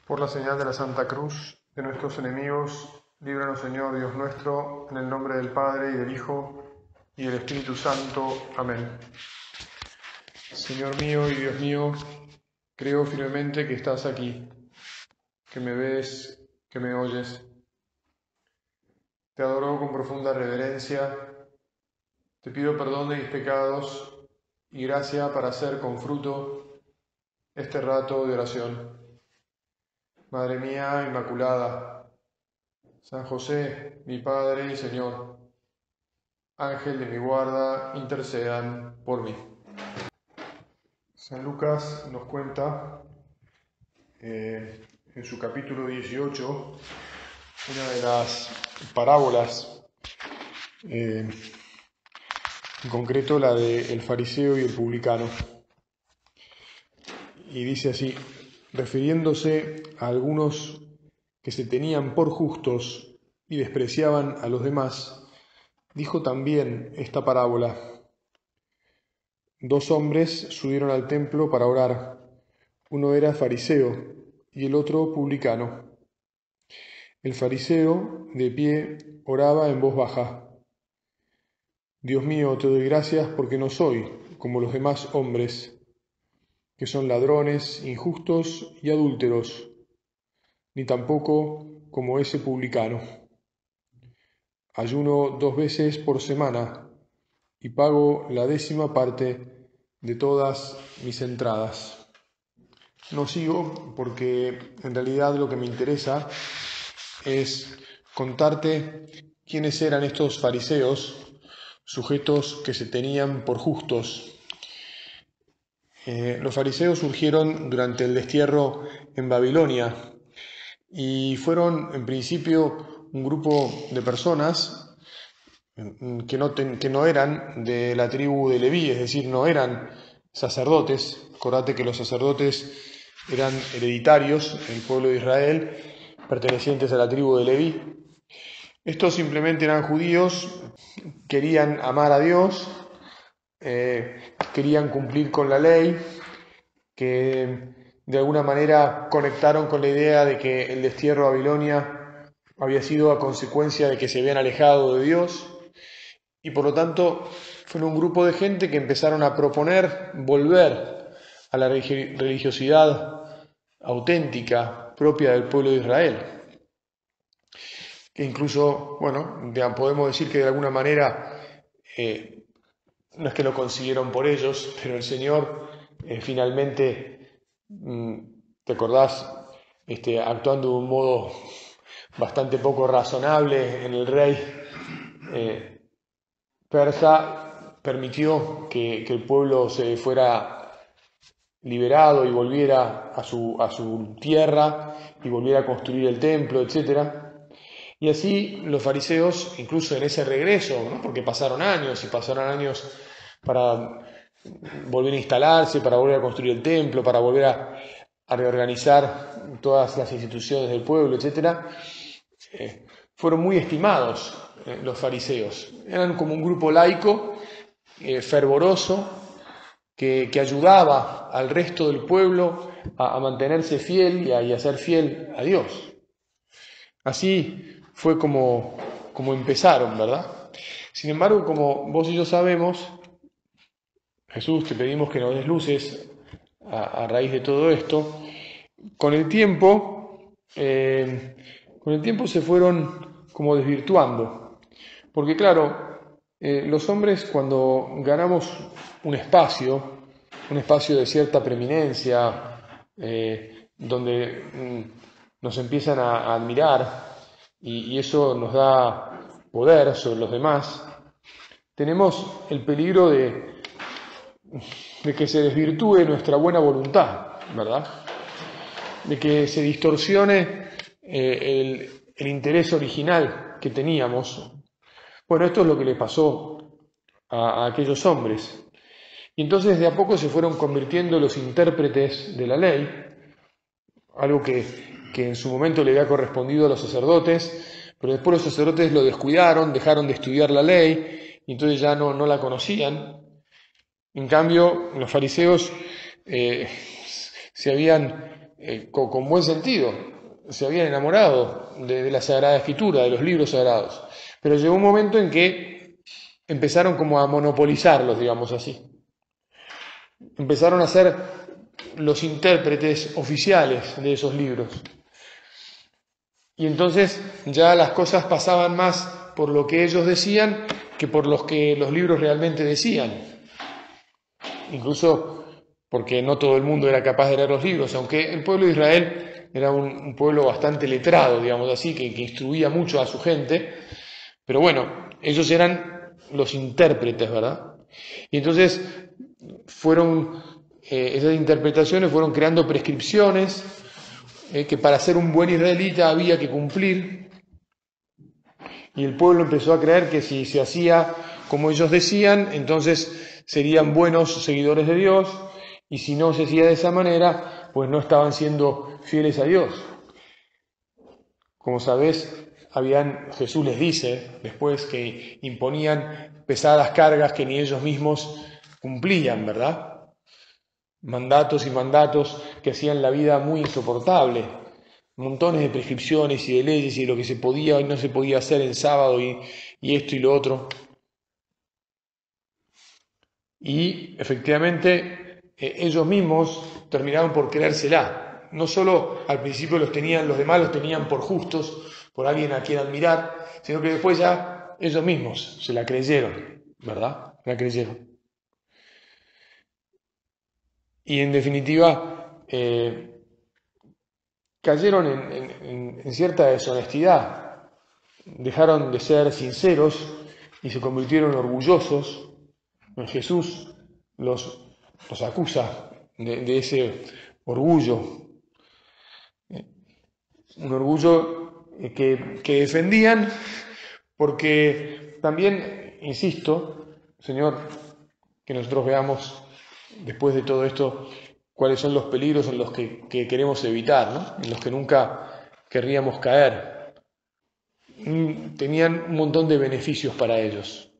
Por la señal de la Santa Cruz de nuestros enemigos, líbranos, Señor Dios nuestro, en el nombre del Padre, y del Hijo, y del Espíritu Santo. Amén. Señor mío y Dios mío, creo firmemente que estás aquí, que me ves, que me oyes. Te adoro con profunda reverencia, te pido perdón de mis pecados y gracia para hacer con fruto este rato de oración. Madre mía Inmaculada, San José, mi Padre y Señor, Ángel de mi guarda, intercedan por mí. San Lucas nos cuenta en su capítulo 18 una de las parábolas, en concreto la del fariseo y el publicano. Y dice así: refiriéndose a algunos que se tenían por justos y despreciaban a los demás, dijo también esta parábola. Dos hombres subieron al templo para orar. Uno era fariseo y el otro publicano. El fariseo, de pie, oraba en voz baja: Dios mío, te doy gracias porque no soy como los demás hombres, que son ladrones, injustos y adúlteros, ni tampoco como ese publicano. Ayuno 2 veces por semana y pago la 10ª parte de todas mis entradas. No sigo porque en realidad lo que me interesa es contarte quiénes eran estos fariseos, sujetos que se tenían por justos. Los fariseos surgieron durante el destierro en Babilonia y fueron en principio un grupo de personas que no eran de la tribu de Leví, es decir, no eran sacerdotes. Acordate que los sacerdotes eran hereditarios en el pueblo de Israel, pertenecientes a la tribu de Leví. Estos simplemente eran judíos, querían amar a Dios, querían cumplir con la ley, que de alguna manera conectaron con la idea de que el destierro a Babilonia había sido a consecuencia de que se habían alejado de Dios, y por lo tanto fueron un grupo de gente que empezaron a proponer volver a la religiosidad auténtica propia del pueblo de Israel. Que incluso, podemos decir que de alguna manera no es que lo consiguieron por ellos, pero el Señor finalmente, ¿te acordás? Actuando de un modo bastante poco razonable en el rey persa, permitió que el pueblo se fuera liberado y volviera a su tierra y volviera a construir el templo, etc. Y así los fariseos, incluso en ese regreso, ¿no? Porque pasaron años para volver a instalarse, para volver a construir el templo, para volver a reorganizar todas las instituciones del pueblo, etc., fueron muy estimados los fariseos. Eran como un grupo laico, fervoroso, que ayudaba al resto del pueblo a mantenerse fiel y a ser fiel a Dios. Así fue como empezaron, ¿verdad? Sin embargo, como vos y yo sabemos, Jesús, te pedimos que nos des luces a raíz de todo esto. Con el tiempo se fueron como desvirtuando. Porque claro, los hombres cuando ganamos un espacio de cierta preeminencia, donde nos empiezan a admirar y eso nos da poder sobre los demás, tenemos el peligro de que se desvirtúe nuestra buena voluntad, ¿verdad? De que se distorsione el interés original que teníamos. Bueno, esto es lo que le pasó a aquellos hombres. Y entonces de a poco se fueron convirtiendo los intérpretes de la ley, algo que en su momento le había correspondido a los sacerdotes, pero después los sacerdotes lo descuidaron, dejaron de estudiar la ley, y entonces ya no la conocían. En cambio, los fariseos se habían con buen sentido, se habían enamorado de la Sagrada Escritura, de los libros sagrados. Pero llegó un momento en que empezaron como a monopolizarlos, digamos así. Empezaron a ser los intérpretes oficiales de esos libros. Y entonces ya las cosas pasaban más por lo que ellos decían que por lo que los libros realmente decían. Incluso porque no todo el mundo era capaz de leer los libros, aunque el pueblo de Israel era un pueblo bastante letrado, digamos así, que instruía mucho a su gente, pero bueno, ellos eran los intérpretes, ¿verdad? Y entonces esas interpretaciones fueron creando prescripciones que para ser un buen israelita había que cumplir, y el pueblo empezó a creer que si se hacía como ellos decían, entonces serían buenos seguidores de Dios, y si no se hacía de esa manera, pues no estaban siendo fieles a Dios. Como sabés, Jesús les dice después que imponían pesadas cargas que ni ellos mismos cumplían, ¿verdad? Mandatos y mandatos que hacían la vida muy insoportable, montones de prescripciones y de leyes y de lo que se podía y no se podía hacer en sábado y esto y lo otro. Y efectivamente ellos mismos terminaron por creérsela. No solo al principio los demás los tenían por justos, por alguien a quien admirar, sino que después ya ellos mismos se la creyeron, ¿verdad? La creyeron. Y en definitiva cayeron en cierta deshonestidad, dejaron de ser sinceros y se convirtieron orgullosos. Jesús los acusa de ese orgullo, un orgullo que defendían porque también, insisto, Señor, que nosotros veamos después de todo esto cuáles son los peligros en los que queremos evitar, ¿no? En los que nunca querríamos caer. Tenían un montón de beneficios para ellos.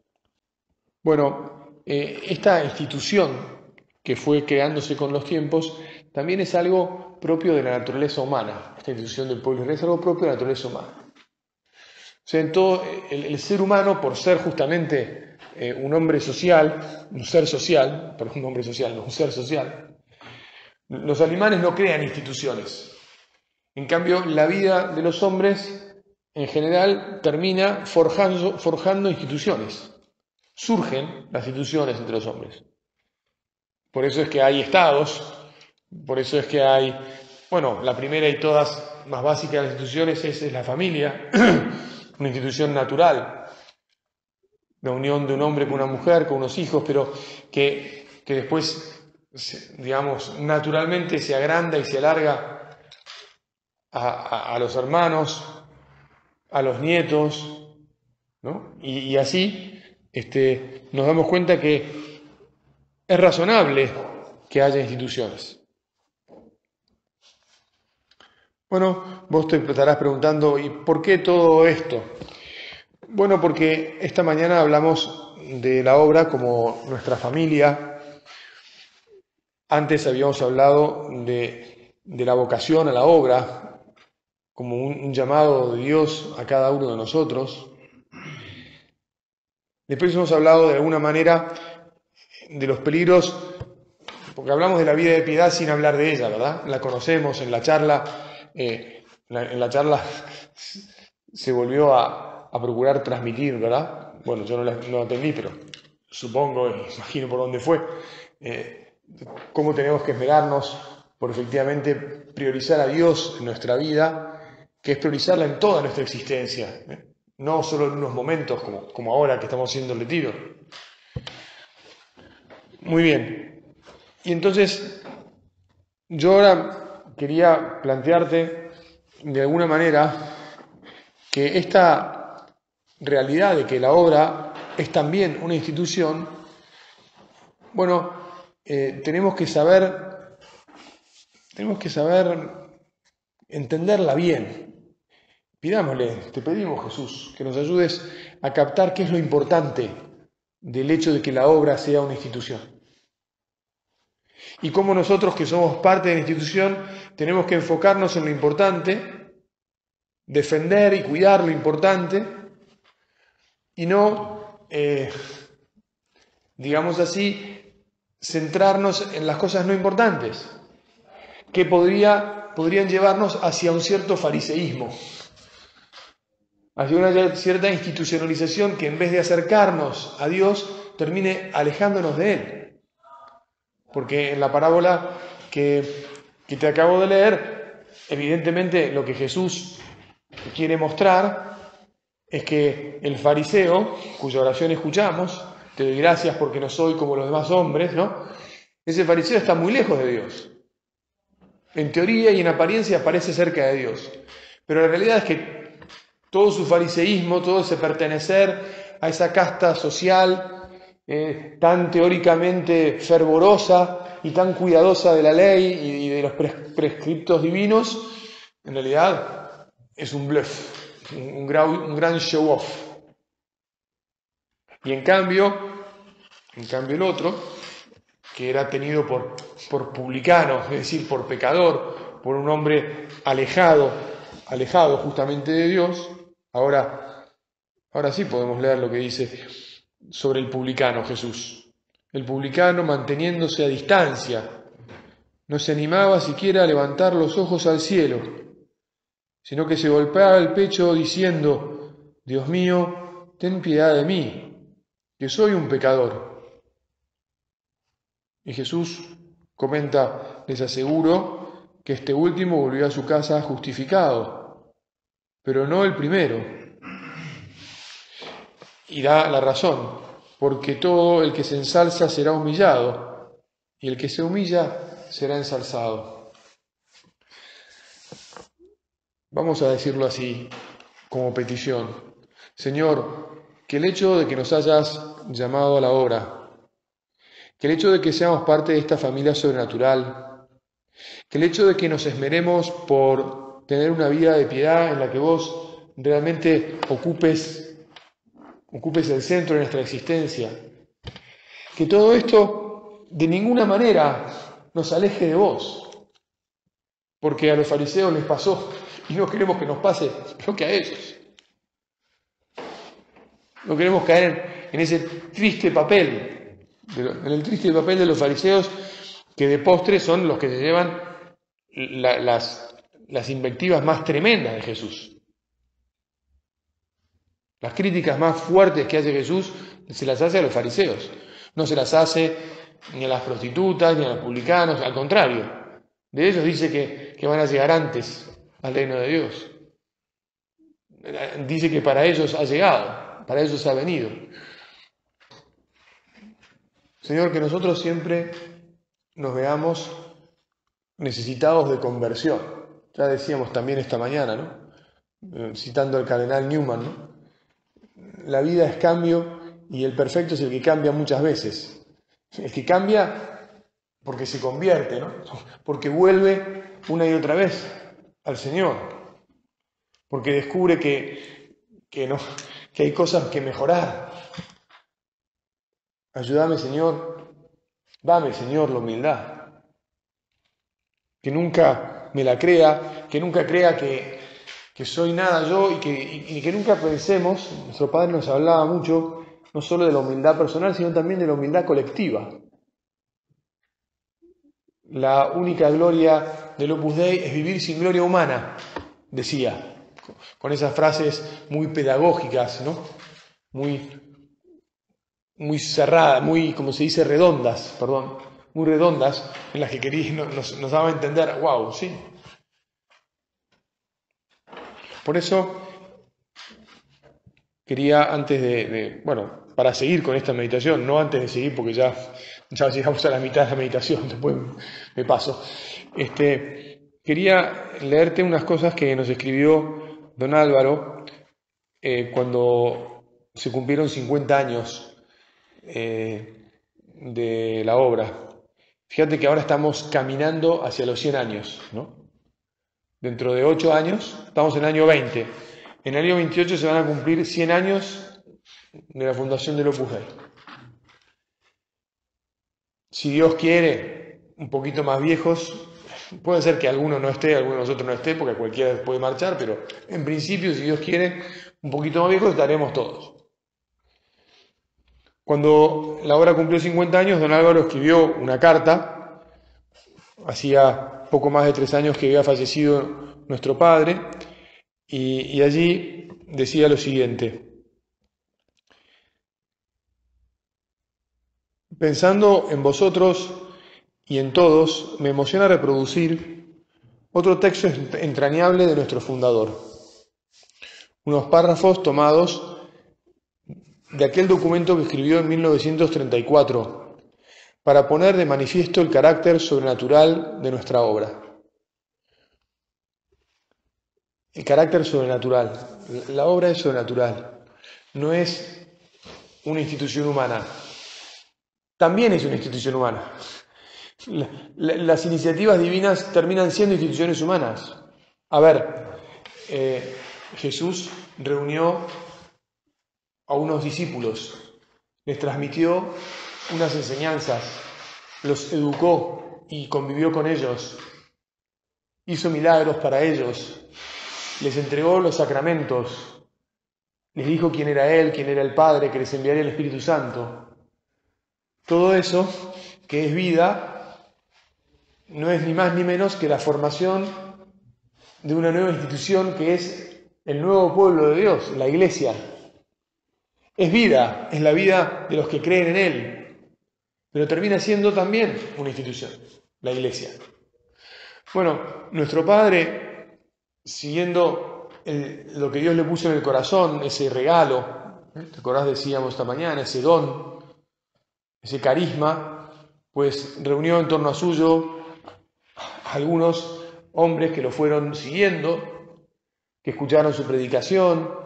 Bueno, esta institución que fue creándose con los tiempos también es algo propio de la naturaleza humana. Esta institución del pueblo israelí es algo propio de la naturaleza humana. O sea, en todo el ser humano, por ser justamente un hombre social, un ser social, perdón, un hombre social, no, un ser social, los animales no crean instituciones. En cambio, la vida de los hombres, en general, termina forjando instituciones. Surgen las instituciones entre los hombres. Por eso es que hay estados, por eso es que hay, bueno, la primera y todas más básica de las instituciones es la familia, una institución natural, la unión de un hombre con una mujer, con unos hijos, pero que después, digamos, naturalmente se agranda y se alarga a los hermanos, a los nietos, ¿no? Y así nos damos cuenta que es razonable que haya instituciones. Bueno, vos te estarás preguntando, ¿y por qué todo esto? Bueno, porque esta mañana hablamos de la obra como nuestra familia. Antes habíamos hablado de la vocación a la obra, como un llamado de Dios a cada uno de nosotros. Después hemos hablado de alguna manera de los peligros, porque hablamos de la vida de piedad sin hablar de ella, ¿verdad? La conocemos en la charla. En la charla se volvió a procurar transmitir, ¿verdad? Bueno, yo no la entendí, pero supongo, imagino por dónde fue, cómo tenemos que esmerarnos por efectivamente priorizar a Dios en nuestra vida, que es priorizarla en toda nuestra existencia, no solo en unos momentos como ahora que estamos haciendo el retiro. Muy bien, y entonces yo ahora quería plantearte de alguna manera que esta realidad de que la obra es también una institución, bueno, tenemos que saber entenderla bien. Te pedimos, Jesús, que nos ayudes a captar qué es lo importante del hecho de que la obra sea una institución. y cómo nosotros que somos parte de la institución tenemos que enfocarnos en lo importante, defender y cuidar lo importante y no, digamos así, centrarnos en las cosas no importantes, que podrían llevarnos hacia un cierto fariseísmo, hacia una cierta institucionalización que en vez de acercarnos a Dios, termine alejándonos de Él. Porque en la parábola que te acabo de leer, evidentemente lo que Jesús quiere mostrar es que el fariseo, cuya oración escuchamos, te doy gracias porque no soy como los demás hombres, ¿no? Ese fariseo está muy lejos de Dios. En teoría y en apariencia parece cerca de Dios, pero la realidad es que todo su fariseísmo, todo ese pertenecer a esa casta social tan teóricamente fervorosa y tan cuidadosa de la ley y de los prescriptos divinos, en realidad es un bluff, un gran show off. Y en cambio el otro, que era tenido por publicano, es decir, por pecador, por un hombre alejado justamente de Dios, ahora sí podemos leer lo que dice sobre el publicano Jesús. El publicano, manteniéndose a distancia, no se animaba siquiera a levantar los ojos al cielo, sino que se golpeaba el pecho diciendo: Dios mío, ten piedad de mí, que soy un pecador. Y Jesús comenta: les aseguro que este último volvió a su casa justificado, pero no el primero. Y da la razón, porque todo el que se ensalza será humillado, y el que se humilla será ensalzado. Vamos a decirlo así, como petición: Señor, que el hecho de que nos hayas llamado a la obra, que el hecho de que seamos parte de esta familia sobrenatural, que el hecho de que nos esmeremos por tener una vida de piedad en la que vos realmente ocupes el centro de nuestra existencia, que todo esto de ninguna manera nos aleje de vos, porque a los fariseos les pasó y no queremos que nos pase lo que a ellos. No queremos caer en ese triste papel, en el triste papel de los fariseos, que de postre son los que se llevan las invectivas más tremendas de Jesús. Las críticas más fuertes que hace Jesús se las hace a los fariseos. No se las hace ni a las prostitutas ni a los publicanos, al contrario. De ellos dice que van a llegar antes al reino de Dios. Dice que para ellos ha llegado, para ellos ha venido. Señor, que nosotros siempre nos veamos necesitados de conversión. Ya decíamos también esta mañana, ¿no? Citando al cardenal Newman, ¿no? La vida es cambio y el perfecto es el que cambia muchas veces. El que cambia porque se convierte, ¿no? Porque vuelve una y otra vez al Señor. Porque descubre que hay cosas que mejorar. Ayúdame, Señor. Dame, Señor, la humildad. Que nunca me la crea, que nunca crea que soy nada yo y que nunca pensemos. Nuestro Padre nos hablaba mucho, no solo de la humildad personal, sino también de la humildad colectiva. La única gloria del Opus Dei es vivir sin gloria humana, decía, con esas frases muy pedagógicas, ¿no? Muy cerradas, muy, como se dice, muy redondas, en las que nos daba a entender, wow, sí. Por eso quería, antes para seguir con esta meditación, no antes de seguir porque ya llegamos a la mitad de la meditación, después me paso, quería leerte unas cosas que nos escribió don Álvaro cuando se cumplieron 50 años de la obra. Fíjate que ahora estamos caminando hacia los 100 años, ¿no? Dentro de 8 años, estamos en el año 20. En el año 28 se van a cumplir 100 años de la fundación del Opus Dei. Si Dios quiere, un poquito más viejos, puede ser que alguno no esté, alguno de nosotros no esté, porque cualquiera puede marchar, pero en principio, si Dios quiere, un poquito más viejos estaremos todos. Cuando la obra cumplió 50 años, don Álvaro escribió una carta, hacía poco más de 3 años que había fallecido nuestro padre, y allí decía lo siguiente: pensando en vosotros y en todos, me emociona reproducir otro texto entrañable de nuestro fundador, unos párrafos tomados de aquel documento que escribió en 1934 para poner de manifiesto el carácter sobrenatural de nuestra obra. El carácter sobrenatural. La obra es sobrenatural, no es una institución humana. También es una institución humana. Las iniciativas divinas terminan siendo instituciones humanas. A ver, Jesús reunió a unos discípulos, les transmitió unas enseñanzas, los educó y convivió con ellos, hizo milagros para ellos, les entregó los sacramentos, les dijo quién era Él, quién era el Padre, que les enviaría el Espíritu Santo. Todo eso, que es vida, no es ni más ni menos que la formación de una nueva institución que es el nuevo pueblo de Dios, la Iglesia. Es vida, es la vida de los que creen en Él, pero termina siendo también una institución, la Iglesia. Bueno, nuestro Padre, siguiendo lo que Dios le puso en el corazón, ese regalo, ¿te acordás? Decíamos esta mañana, ese don, ese carisma, pues reunió en torno a suyo a algunos hombres que lo fueron siguiendo, que escucharon su predicación,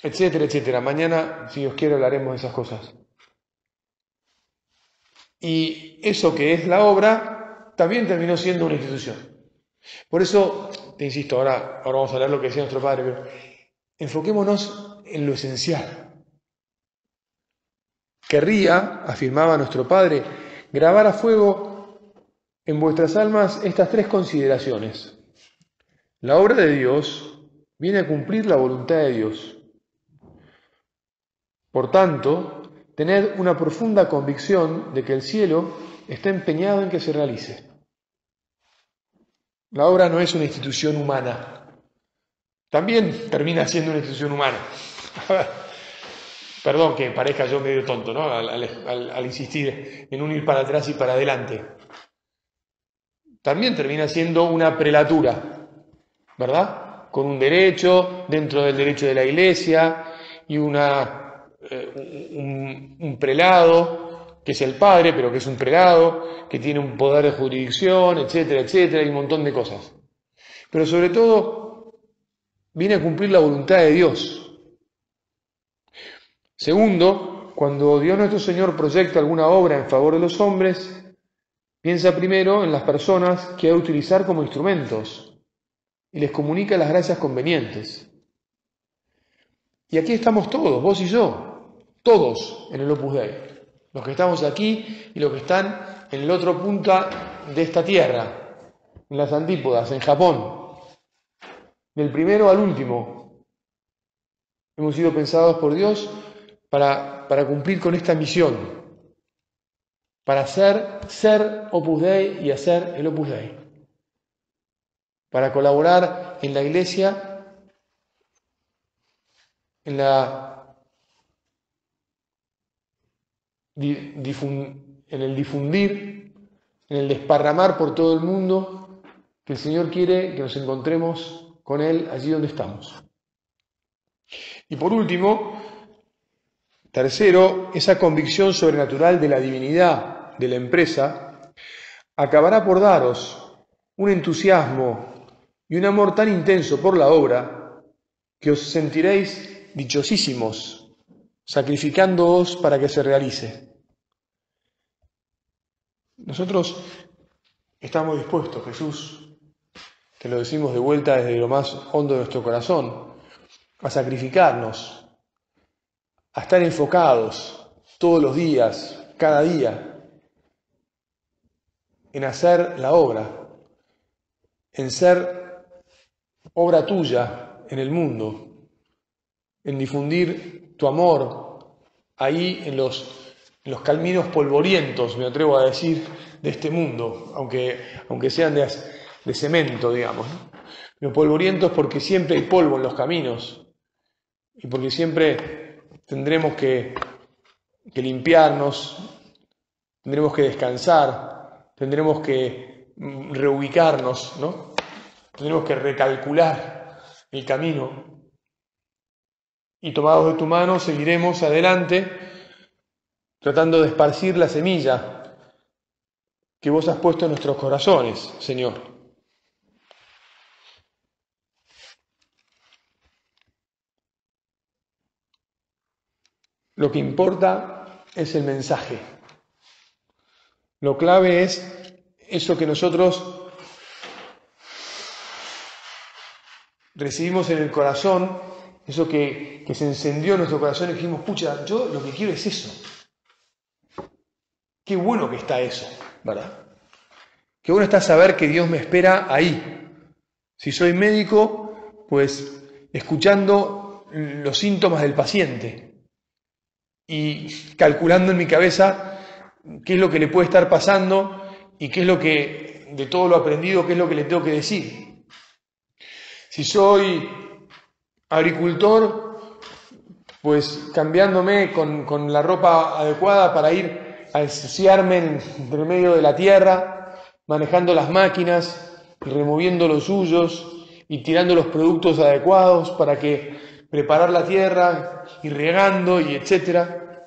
etcétera, etcétera. Mañana, si Dios quiere, hablaremos de esas cosas. Y eso que es la obra, también terminó siendo una institución. Por eso, te insisto, ahora vamos a hablar lo que decía nuestro Padre, pero enfoquémonos en lo esencial. Querría, afirmaba nuestro Padre, grabar a fuego en vuestras almas estas 3 consideraciones. La obra de Dios viene a cumplir la voluntad de Dios. Por tanto, tened una profunda convicción de que el cielo está empeñado en que se realice. La obra no es una institución humana. También termina siendo una institución humana. Perdón que parezca yo medio tonto, ¿no? Al insistir en un ir para atrás y para adelante. También termina siendo una prelatura, ¿verdad? Con un derecho, dentro del derecho de la Iglesia, y un prelado, que es el padre, pero que es un prelado, que tiene un poder de jurisdicción, etcétera, etcétera, y un montón de cosas. Pero sobre todo, viene a cumplir la voluntad de Dios. Segundo, cuando Dios nuestro Señor proyecta alguna obra en favor de los hombres, piensa primero en las personas que ha de utilizar como instrumentos y les comunica las gracias convenientes. Y aquí estamos todos, vos y yo, todos en el Opus Dei, los que estamos aquí y los que están en el otro punta de esta tierra, en las antípodas, en Japón, del primero al último. Hemos sido pensados por Dios para cumplir con esta misión, para ser Opus Dei y hacer el Opus Dei, para colaborar en la Iglesia, en el difundir, en el desparramar por todo el mundo, que el Señor quiere que nos encontremos con Él allí donde estamos. Y por último, tercero, esa convicción sobrenatural de la divinidad de la empresa acabará por daros un entusiasmo y un amor tan intenso por la obra que os sentiréis dichosísimos, sacrificándoos para que se realice. Nosotros estamos dispuestos, Jesús, te lo decimos de vuelta desde lo más hondo de nuestro corazón, a sacrificarnos, a estar enfocados todos los días, cada día, en hacer la obra, en ser obra tuya en el mundo, en difundir tu amor ahí en los caminos polvorientos, me atrevo a decir, de este mundo, aunque sean de cemento, digamos, ¿no? Los polvorientos porque siempre hay polvo en los caminos y porque siempre tendremos que limpiarnos, tendremos que descansar, tendremos que reubicarnos, ¿no? Tendremos que recalcular el camino y tomados de tu mano seguiremos adelante tratando de esparcir la semilla que vos has puesto en nuestros corazones, Señor. Lo que importa es el mensaje. Lo clave es eso que nosotros recibimos en el corazón, eso que se encendió en nuestro corazón y dijimos, pucha, yo lo que quiero es eso. Qué bueno que está eso, ¿verdad? Qué bueno está saber que Dios me espera ahí. Si soy médico, pues escuchando los síntomas del paciente y calculando en mi cabeza qué es lo que le puede estar pasando y qué es lo que, de todo lo aprendido, qué es lo que le tengo que decir. Si soy agricultor, pues cambiándome con la ropa adecuada para ir a ensuciarme entre medio de la tierra, manejando las máquinas, removiendo los suyos y tirando los productos adecuados para que preparar la tierra y regando y etcétera.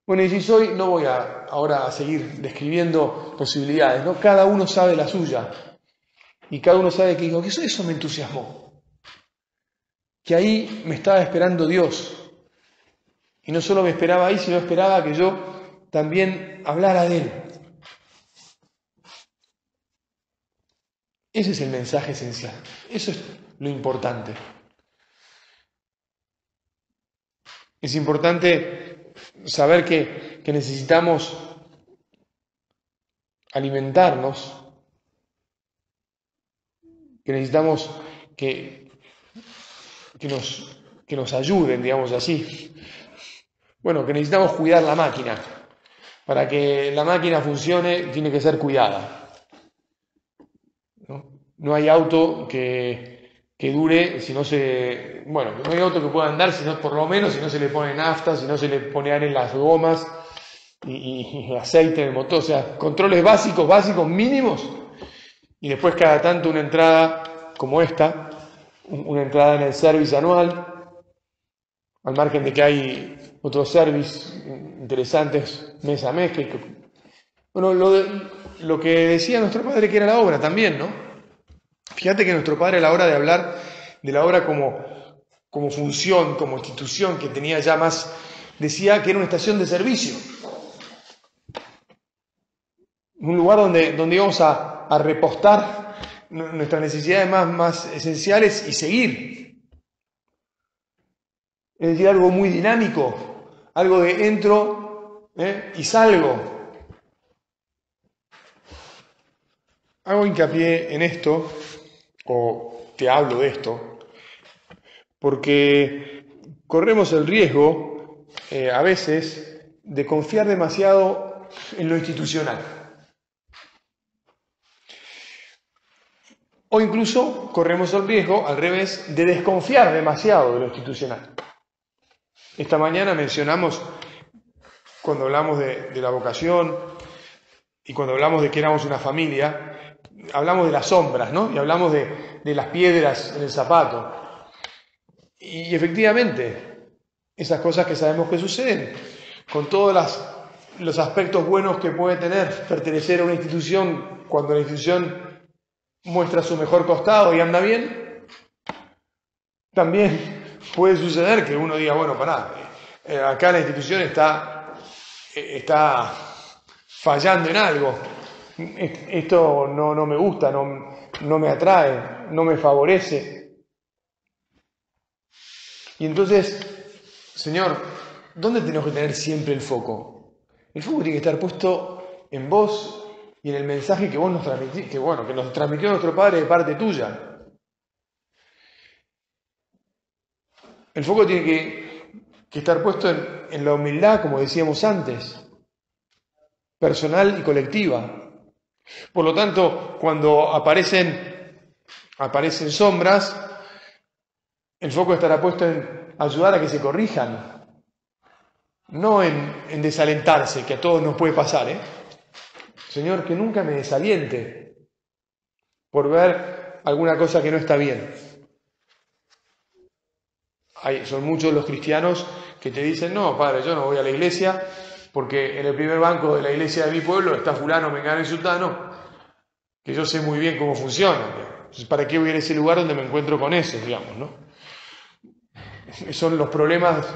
Bueno, y si soy, no voy ahora a seguir describiendo posibilidades, ¿no? Cada uno sabe la suya y cada uno sabe que digo, que eso me entusiasmó, que ahí me estaba esperando Dios y no solo me esperaba ahí, sino esperaba que yo también hablara de Él. Ese es el mensaje esencial, eso es lo importante. Es importante saber que necesitamos alimentarnos, que necesitamos que nos ayuden, digamos así. Bueno, que necesitamos cuidar la máquina. Para que la máquina funcione, tiene que ser cuidada. No hay auto que dure si no se... Bueno, no hay auto que pueda andar, sino por lo menos si no se le pone nafta, si no se le pone aire en las gomas y aceite en el motor. O sea, controles básicos, mínimos. Y después cada tanto una entrada como esta, una entrada en el service anual, al margen de que hay otros service interesantes mes a mes. Bueno, lo que decía nuestro padre que era la obra también, ¿no? Fíjate que nuestro padre a la hora de hablar de la obra como función, como institución que tenía ya más, decía que era una estación de servicio. Un lugar donde íbamos a repostar nuestras necesidades más esenciales y seguir. Es decir, algo muy dinámico, algo de entro y salgo. Hago hincapié en esto, o te hablo de esto, porque corremos el riesgo, a veces, de confiar demasiado en lo institucional. O incluso corremos el riesgo, al revés, de desconfiar demasiado de lo institucional. Esta mañana mencionamos, cuando hablamos de la vocación y cuando hablamos de que éramos una familia, hablamos de las sombras, ¿no? Y hablamos de las piedras en el zapato. Y efectivamente, esas cosas que sabemos que suceden, con todos los aspectos buenos que puede tener pertenecer a una institución, cuando la institución muestra su mejor costado y anda bien, también puede suceder que uno diga, bueno, pará, acá la institución está fallando en algo, esto no me gusta, no me atrae, no me favorece. Y entonces, Señor, ¿dónde tenemos que tener siempre el foco? El foco tiene que estar puesto en vos y en el mensaje que vos nos transmitiste, que nos transmitió nuestro Padre de parte tuya. El foco tiene que estar puesto en la humildad, como decíamos antes, personal y colectiva. Por lo tanto, cuando aparecen sombras, el foco estará puesto en ayudar a que se corrijan, no en desalentarse, que a todos nos puede pasar, Señor, que nunca me desaliente por ver alguna cosa que no está bien. Son muchos los cristianos que te dicen, no, padre, yo no voy a la iglesia porque en el primer banco de la iglesia de mi pueblo está fulano, mengano y sultano, que yo sé muy bien cómo funciona. Entonces, ¿para qué voy a ir a ese lugar donde me encuentro con esos, digamos, ¿no? Son los problemas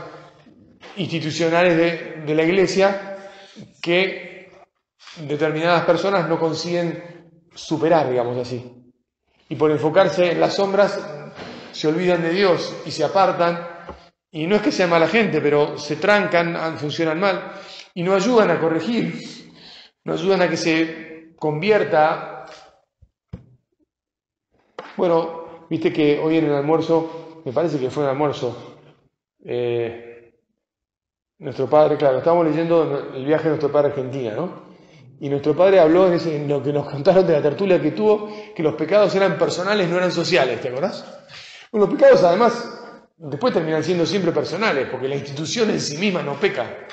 institucionales de la iglesia que determinadas personas no consiguen superar, digamos así. Y por enfocarse en las sombras se olvidan de Dios y se apartan, y no es que sean mala gente, pero se trancan, funcionan mal, y no ayudan a corregir, no ayudan a que se convierta. Bueno, viste que hoy en el almuerzo, me parece que fue en el almuerzo, nuestro padre, claro, estábamos leyendo el viaje de nuestro padre a Argentina, ¿no? Y nuestro padre habló en lo que nos contaron de la tertulia que tuvo, que los pecados eran personales, no eran sociales, ¿te acordás? Bueno, los pecados además después terminan siendo siempre personales, porque la institución en sí misma no peca.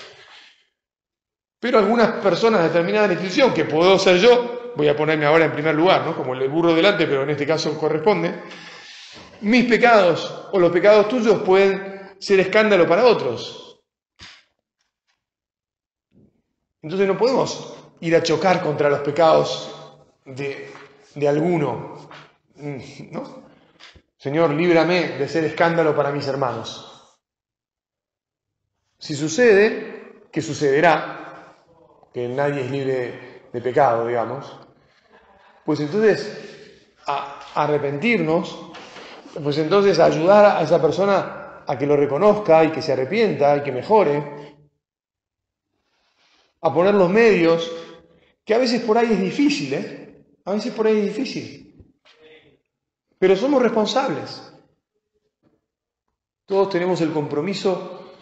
Pero algunas personas determinadas de la institución, que puedo ser yo, voy a ponerme ahora en primer lugar, ¿no? Como el burro delante, pero en este caso corresponde, mis pecados o los pecados tuyos pueden ser escándalo para otros. Entonces no podemos ir a chocar contra los pecados de alguno, ¿no? Señor, líbrame de ser escándalo para mis hermanos. Si sucede, que sucederá, que nadie es libre de pecado, digamos, pues entonces a arrepentirnos, pues entonces a ayudar a esa persona a que lo reconozca y que se arrepienta y que mejore, a poner los medios, que a veces por ahí es difícil, a veces por ahí es difícil. Pero somos responsables. Todos tenemos el compromiso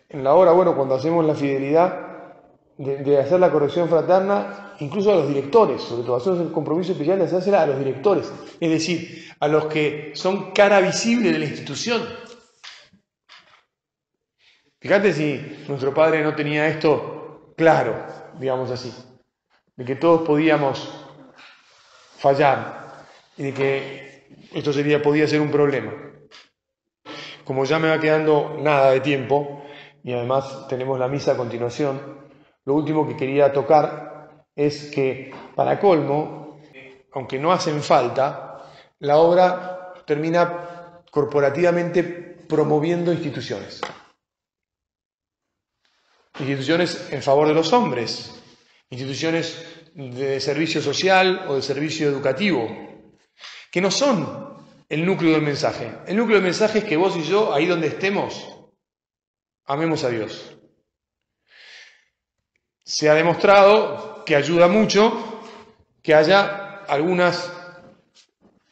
en la hora, cuando hacemos la fidelidad de hacer la corrección fraterna, incluso a los directores, sobre todo, hacemos el compromiso especial de hacérsela a los directores, es decir, a los que son cara visible de la institución. Fíjate si nuestro padre no tenía esto claro, digamos así, de que todos podíamos fallar y de que esto podía ser un problema. Como ya me va quedando nada de tiempo y además tenemos la misa a continuación, lo último que quería tocar es que, para colmo, aunque no hacen falta, la obra termina corporativamente promoviendo instituciones. Instituciones en favor de los hombres, instituciones de servicio social o de servicio educativo, que no son el núcleo del mensaje. El núcleo del mensaje es que vos y yo, ahí donde estemos, amemos a Dios. Se ha demostrado que ayuda mucho que haya algunas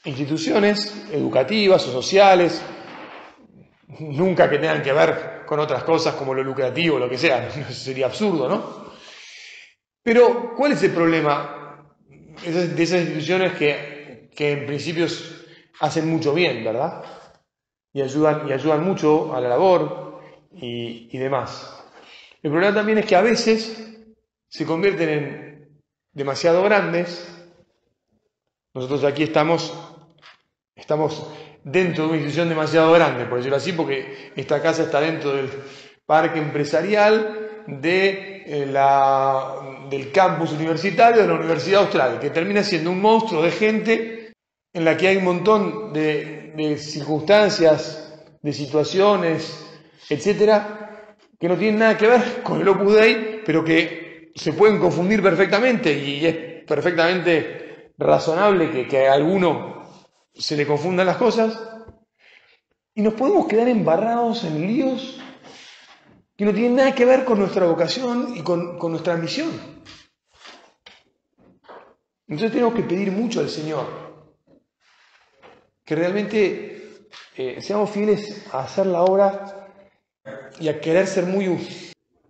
instituciones educativas o sociales, nunca que tengan que ver con otras cosas como lo lucrativo o lo que sea, sería absurdo, ¿no? Pero, ¿cuál es el problema de esas instituciones que en principio hacen mucho bien, ¿verdad? Y ayudan mucho a la labor y demás. El problema también es que a veces se convierten en demasiado grandes. Nosotros aquí estamos dentro de una institución demasiado grande, por decirlo así, porque esta casa está dentro del parque empresarial del campus universitario de la Universidad Austral, que termina siendo un monstruo de gente en la que hay un montón de circunstancias, de situaciones, etcétera, que no tienen nada que ver con el Opus Dei, pero que se pueden confundir perfectamente y es perfectamente razonable que a alguno se le confundan las cosas y nos podemos quedar embarrados en líos que no tienen nada que ver con nuestra vocación y con nuestra misión. Entonces tenemos que pedir mucho al Señor, que realmente seamos fieles a hacer la obra y a querer ser muy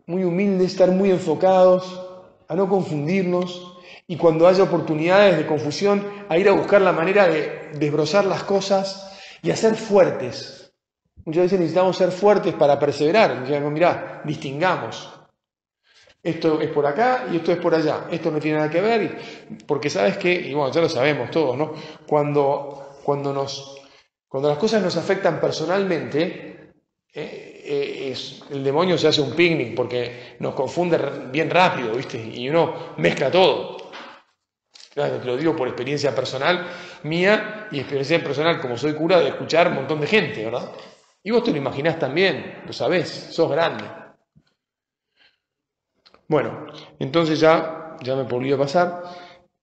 humildes, estar muy enfocados, a no confundirnos, y cuando haya oportunidades de confusión, a ir a buscar la manera de desbrozar las cosas y a ser fuertes. Muchas veces necesitamos ser fuertes para perseverar. Mirá, distingamos. Esto es por acá y esto es por allá. Esto no tiene nada que ver, porque sabes que, y bueno, ya lo sabemos todos, ¿no? Cuando las cosas nos afectan personalmente, el demonio se hace un picnic porque nos confunde bien rápido, ¿viste? Y uno mezcla todo. Claro, te lo digo por experiencia personal mía y experiencia personal como soy cura de escuchar un montón de gente, ¿verdad? Y vos te lo imaginás también, lo sabés, sos grande. Bueno, entonces ya me volvió a pasar,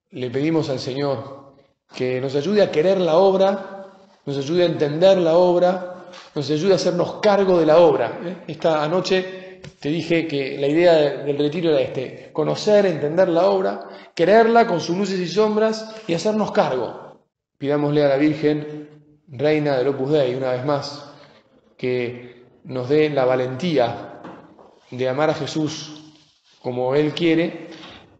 le pedimos al Señor que nos ayude a querer la obra, nos ayude a entender la obra, nos ayude a hacernos cargo de la obra. Esta anoche te dije que la idea del retiro era conocer, entender la obra, quererla con sus luces y sombras y hacernos cargo. Pidámosle a la Virgen, Reina del Opus Dei, una vez más, que nos dé la valentía de amar a Jesús como Él quiere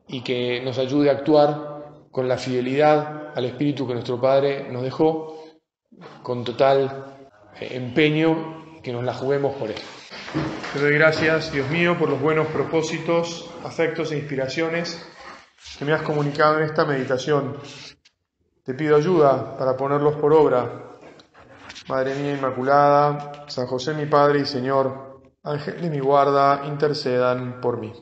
y que nos ayude a actuar con la fidelidad al Espíritu que nuestro Padre nos dejó, con total empeño, que nos la juguemos por Él. Te doy gracias, Dios mío, por los buenos propósitos, afectos e inspiraciones que me has comunicado en esta meditación. Te pido ayuda para ponerlos por obra. Madre mía Inmaculada, San José mi Padre y Señor, Ángel de mi guarda, intercedan por mí.